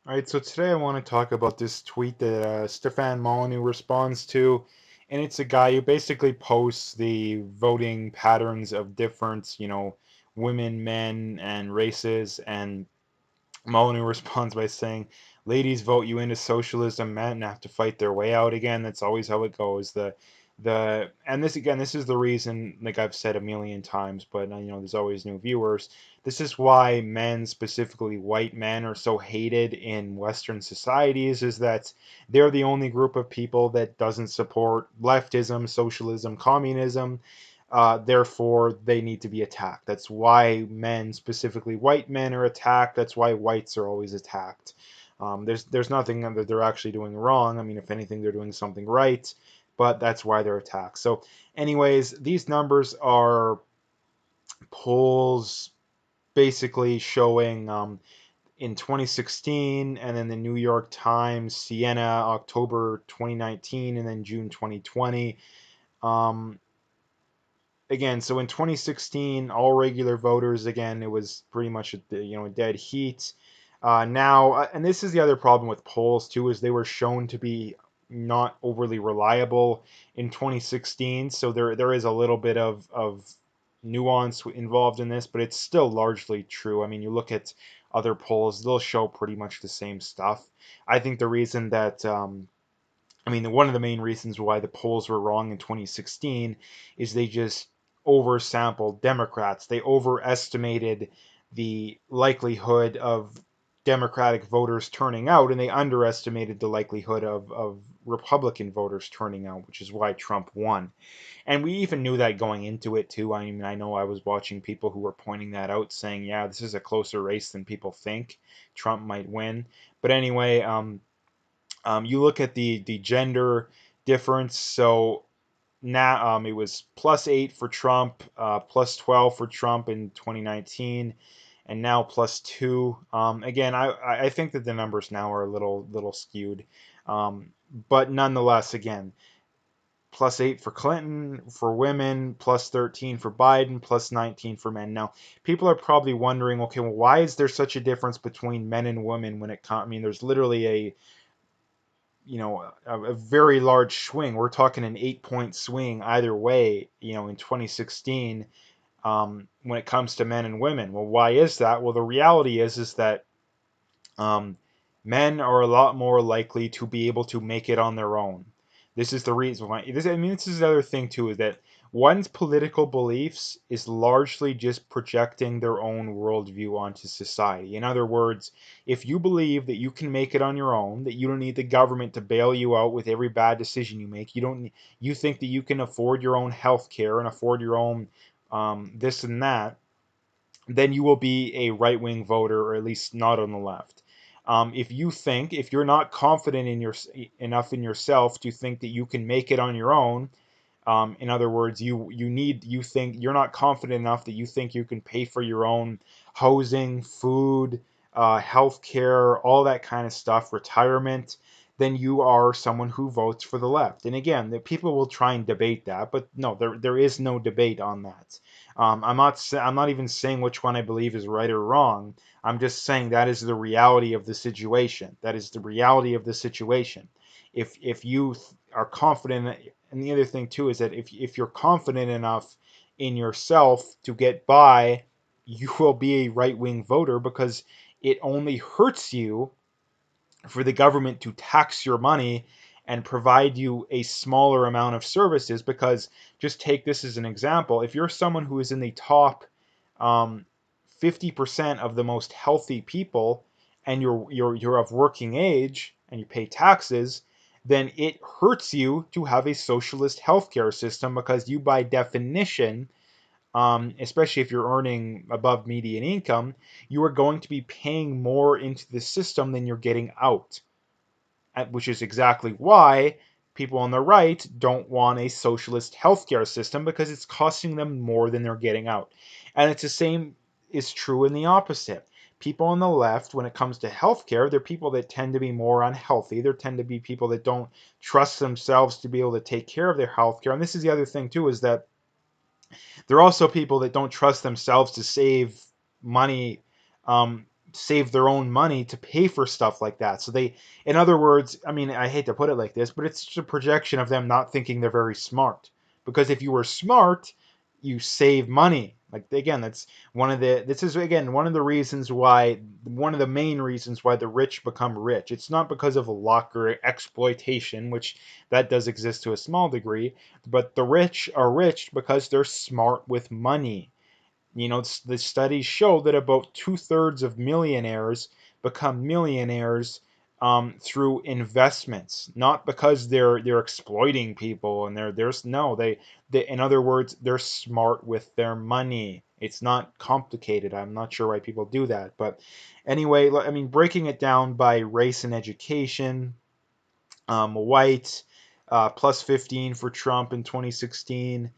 All right, so today I want to talk about this tweet that Stefan Molyneux responds to, and it's a guy who basically posts the voting patterns of different, women, men, and races, and Molyneux responds by saying, "Ladies vote you into socialism, men have to fight their way out again." That's always how it goes. The and this again, this is the reason, like I've said a million times, but there's always new viewers. This is why men, specifically white men, are so hated in Western societies, is that they're the only group of people that doesn't support leftism, socialism, communism. Therefore, they need to be attacked. That's why men, specifically white men, are attacked. That's why whites are always attacked. There's nothing that they're actually doing wrong. I mean, if anything, they're doing something right, but that's why they're attacked. So, anyways, these numbers are polls basically showing in 2016, and then the New York Times, Siena, October 2019, and then June 2020. Um, Again, so in 2016, all regular voters, again, it was pretty much a dead heat. Now, and this is the other problem with polls too, is they were shown to be not overly reliable in 2016. So there is a little bit of nuance involved in this, but it's still largely true. I mean, you look at other polls, they'll show pretty much the same stuff. I think the reason that I mean, one of the main reasons why the polls were wrong in 2016 is they just oversampled Democrats. They overestimated the likelihood of Democratic voters turning out, and they underestimated the likelihood of Republican voters turning out, which is why Trump won. And we even knew that going into it too. I mean, I know I was watching people who were pointing that out, saying, "Yeah, this is a closer race than people think. Trump might win." But anyway, you look at the gender difference. So now it was +8 for Trump, +12 for Trump in 2019, and now +2. Again, I think that the numbers now are a little skewed, um, but nonetheless, again, +8 for Clinton for women, +13 for Biden, +19 for men. Now, people are probably wondering, okay, well, why is there such a difference between men and women when it comes? I mean, there's literally a very large swing. We're talking an 8 point swing either way, in 2016, when it comes to men and women. Well, why is that? Well, the reality is that um, men are a lot more likely to be able to make it on their own. This is the reason why. I mean, this is the other thing too, is that one's political beliefs is largely just projecting their own worldview onto society. In other words, if you believe that you can make it on your own, that you don't need the government to bail you out with every bad decision you make, you think that you can afford your own health care and afford your own this and that, then you will be a right wing voter, or at least not on the left. If you're not confident enough in yourself to think that you can make it on your own, in other words, you think you're not confident enough that you think you can pay for your own housing, food, health care, all that kind of stuff, retirement, then you are someone who votes for the left. And again, the people will try and debate that, but no, there is no debate on that. I'm not even saying which one I believe is right or wrong. I'm just saying that is the reality of the situation. That is the reality of the situation. If you are confident, and the other thing too is that if you're confident enough in yourself to get by, you will be a right wing voter, because it only hurts you for the government to tax your money and provide you a smaller amount of services. Because just take this as an example: if you're someone who is in the top um, 50% of the most healthy people, and you're of working age and you pay taxes, then it hurts you to have a socialist healthcare system, because you, by definition, especially if you're earning above median income, you are going to be paying more into the system than you're getting out, which is exactly why people on the right don't want a socialist healthcare system, because it's costing them more than they're getting out. And it's the same is true in the opposite. People on the left, when it comes to healthcare, they're people that tend to be more unhealthy. There tend to be people that don't trust themselves to be able to take care of their healthcare. And this is the other thing too, is that there are also people that don't trust themselves to save money, um, save their own money to pay for stuff like that. So they, in other words, I mean, I hate to put it like this, but it's just a projection of them not thinking they're very smart. Because if you were smart, you save money. Like again, that's this is again one of the reasons why, one of the main reasons why the rich become rich. It's not because of luck or exploitation, which that does exist to a small degree, but the rich are rich because they're smart with money. You know, the studies show that about 2/3 of millionaires become millionaires through investments, not because they're exploiting people and there's no they in other words they're smart with their money. It's not complicated. I'm not sure why people do that, but anyway, I mean breaking it down by race and education, white plus 15 for Trump in 2016.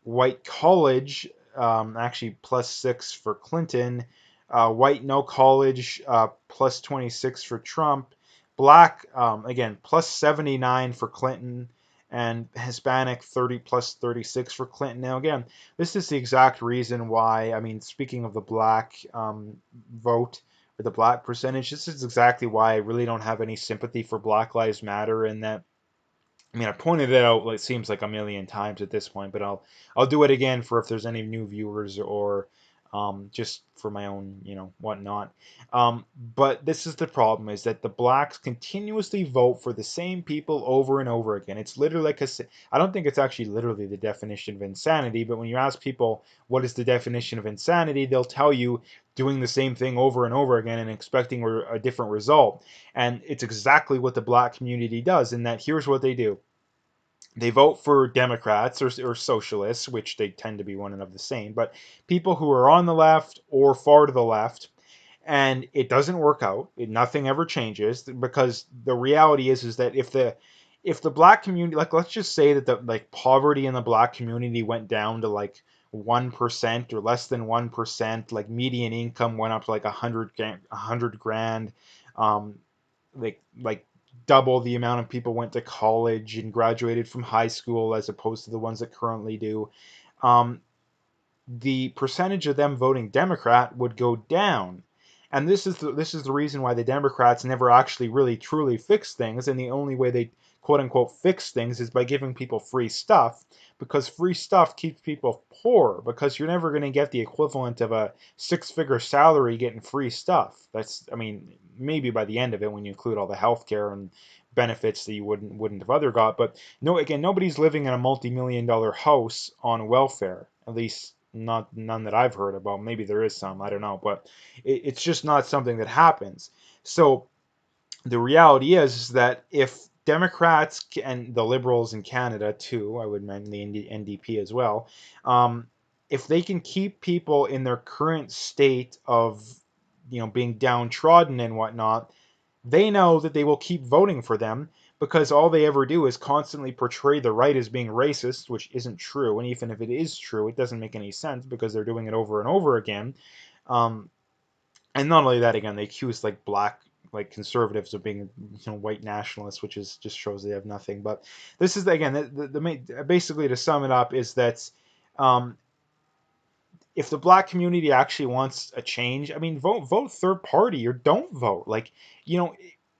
White college, actually plus 6 for Clinton. White no college, plus 26 for Trump. Black, again, plus 79 for Clinton. And Hispanic 30 plus 36 for Clinton. Now, again, this is the exact reason why, I mean, speaking of the black vote, or the black percentage, this is exactly why I really don't have any sympathy for Black Lives Matter, and that I mean, I pointed it out, it seems like a million times at this point, but I'll do it again for if there's any new viewers or just for my own, whatnot. But this is the problem: is that the blacks continuously vote for the same people over and over again. It's literally like I don't think it's actually literally the definition of insanity, but when you ask people what is the definition of insanity, they'll tell you doing the same thing over and over again and expecting a different result. And it's exactly what the black community does. In that, here's what they do: they vote for Democrats or socialists, which they tend to be one and of the same, but people who are on the left or far to the left, and it doesn't work out. Nothing ever changes because the reality is that if the black community, like let's just say that the like poverty in the black community went down to like 1% or less than 1%, like median income went up to like 100 grand, um, like double the amount of people went to college and graduated from high school as opposed to the ones that currently do. Um, the percentage of them voting Democrat would go down. And this is the reason why the Democrats never actually really truly fix things, and the only way they quote unquote fix things is by giving people free stuff, because free stuff keeps people poor, because you're never going to get the equivalent of a six-figure salary getting free stuff. That's, I mean, maybe by the end of it when you include all the healthcare and benefits that you wouldn't have other got, but no, again, nobody's living in a multi-million-dollar house on welfare, at least not none that I've heard about. Maybe there is some, I don't know, but it's just not something that happens. So the reality is that if Democrats and the Liberals in Canada too, I would mention the NDP as well, if they can keep people in their current state of being downtrodden and whatnot, they know that they will keep voting for them, because all they ever do is constantly portray the right as being racist, which isn't true. And even if it is true, it doesn't make any sense because they're doing it over and over again. Um, and not only that, again, they accuse like black like conservatives of being white nationalists, which is just shows they have nothing. But this is again basically, to sum it up, is that um, if the black community actually wants a change, I mean, vote third party or don't vote. Like, you know,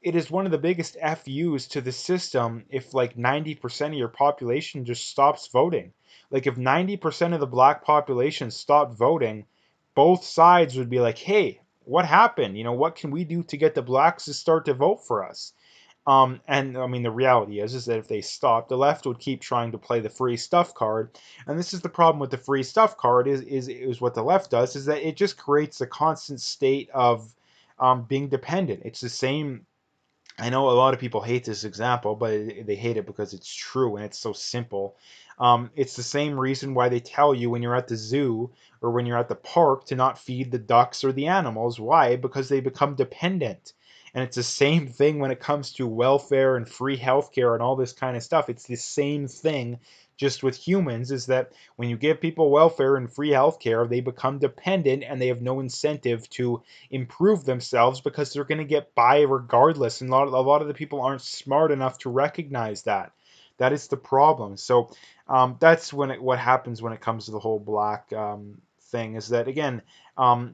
it is one of the biggest FUs to the system if like 90% of your population just stops voting. Like if 90% of the black population stopped voting, both sides would be like, "Hey, what happened? What can we do to get the blacks to start to vote for us?" And I mean, the reality is that if they stopped, the left would keep trying to play the free stuff card. And this is the problem with the free stuff card is what the left does, is that it just creates a constant state of being dependent. It's the same. I know a lot of people hate this example, but they hate it because it's true and it's so simple. It's the same reason why they tell you when you're at the zoo or when you're at the park to not feed the ducks or the animals. Why? Because they become dependent. And it's the same thing when it comes to welfare and free healthcare and all this kind of stuff. It's the same thing just with humans, is that when you give people welfare and free healthcare, they become dependent and they have no incentive to improve themselves because they're going to get by regardless. And a lot of the people aren't smart enough to recognize that. That is the problem. So that's what happens when it comes to the whole black thing is that, again,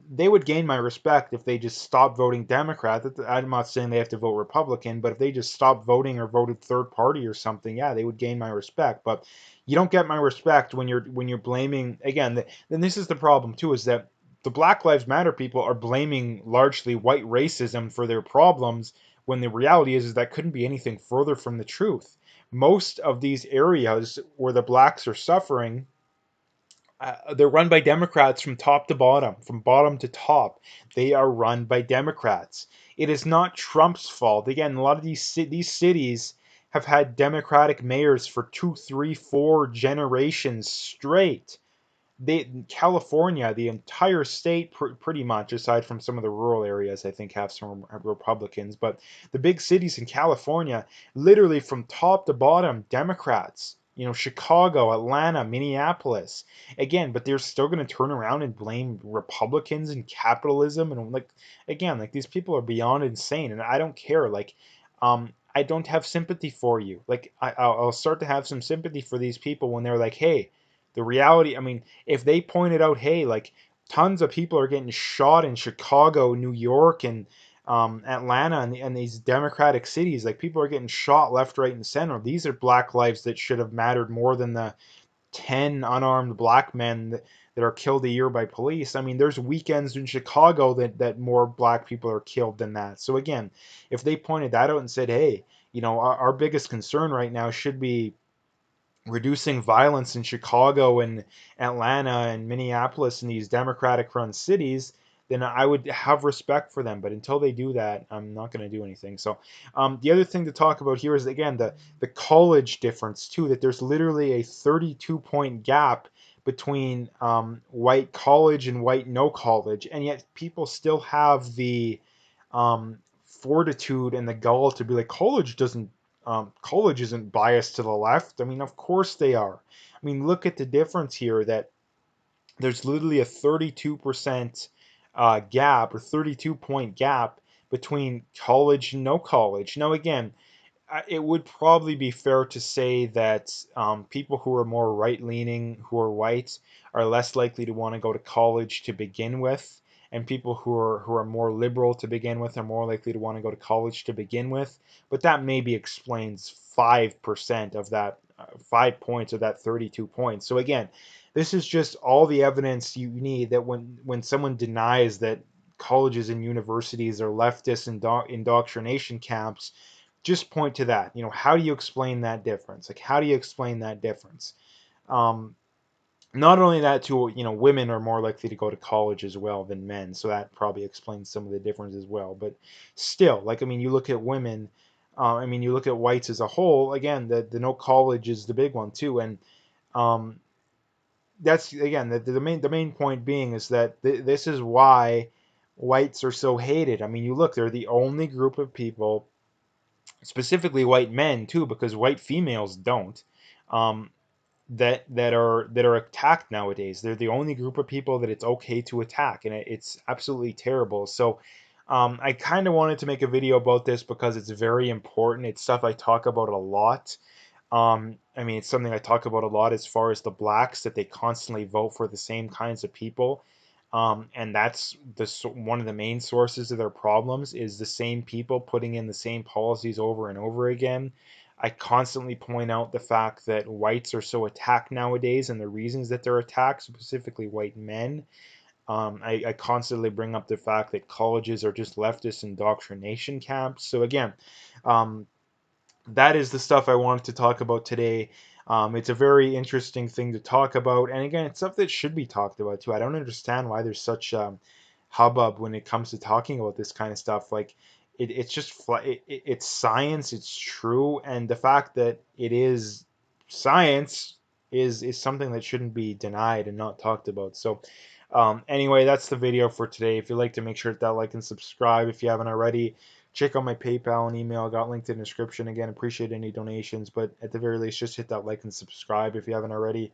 they would gain my respect if they just stopped voting Democrat. I'm not saying they have to vote Republican, but if they just stopped voting or voted third party or something, yeah, they would gain my respect. But you don't get my respect when you're blaming, again. Then this is the problem too, is that the Black Lives Matter people are blaming largely white racism for their problems, when the reality is that couldn't be anything further from the truth. Most of these areas where the blacks are suffering, they're run by Democrats from top to bottom, from bottom to top. They are run by Democrats. It is not Trump's fault. Again, a lot of these cities have had Democratic mayors for 2, 3, 4 generations straight. California, the entire state, pretty much, aside from some of the rural areas, I think have some Republicans, but the big cities in California, literally from top to bottom, Democrats. Chicago, Atlanta, Minneapolis. Again, but they're still going to turn around and blame Republicans and capitalism, and like, again, like, these people are beyond insane, and I don't care. Like, I don't have sympathy for you. Like, I'll start to have some sympathy for these people when they're like, hey, the reality, I mean, if they pointed out, hey, like, tons of people are getting shot in Chicago, New York, and Atlanta, and these Democratic cities, like, people are getting shot left, right, and center. These are black lives that should have mattered more than the 10 unarmed black men that are killed a year by police. I mean, there's weekends in Chicago that more black people are killed than that. So again, if they pointed that out and said, hey, our biggest concern right now should be reducing violence in Chicago and Atlanta and Minneapolis and these Democratic run cities, then I would have respect for them. But until they do that, I'm not going to do anything. So the other thing to talk about here is, again, the college difference too, that there's literally a 32-point gap between white college and white no college, and yet people still have the fortitude and the gall to be like, college isn't biased to the left. I mean, of course they are. I mean, look at the difference here, that there's literally a 32% gap, or 32-point gap, between college and no college. Now, again, it would probably be fair to say that people who are more right leaning, who are white, are less likely to want to go to college to begin with. And people who are more liberal to begin with are more likely to want to go to college to begin with. But that maybe explains 5% of that, 5 points of that 32 points. So again, this is just all the evidence you need that when someone denies that colleges and universities are leftist indoctrination camps, just point to that. How do you explain that difference? Like, how do you explain that difference? Um, Not only that, too, women are more likely to go to college as well than men, so that probably explains some of the difference as well. But still, like, I mean, you look at women, I mean, you look at whites as a whole. Again, the no college is the big one too, and um, that's, again, the main point being is that this is why whites are so hated. I mean, you look, they're the only group of people, specifically white men too, because white females don't, um, that are attacked nowadays. They're the only group of people that it's okay to attack, and it's absolutely terrible. So I kind of wanted to make a video about this because it's very important. It's stuff I talk about a lot. I mean, it's something I talk about a lot as far as the blacks, that they constantly vote for the same kinds of people. And that's one of the main sources of their problems, is the same people putting in the same policies over and over again. I constantly point out the fact that whites are so attacked nowadays, and the reasons that they're attacked, specifically white men. I constantly bring up the fact that colleges are just leftist indoctrination camps. So again, um, that is the stuff I wanted to talk about today. It's a very interesting thing to talk about, and again, it's stuff that should be talked about too. I don't understand why there's such hubbub when it comes to talking about this kind of stuff. Like, it's just it's science, it's true, and the fact that it is science is something that shouldn't be denied and not talked about. So anyway, that's the video for today. If you'd like to, make sure that like and subscribe if you haven't already. Check out my PayPal and email. I got linked in the description. Again, appreciate any donations, but at the very least, just hit that like and subscribe if you haven't already.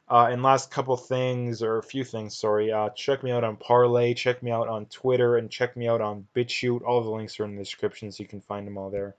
And last couple things, or a few things, sorry. Check me out on Parlay, check me out on Twitter, and check me out on BitChute. All the links are in the description, so you can find them all there.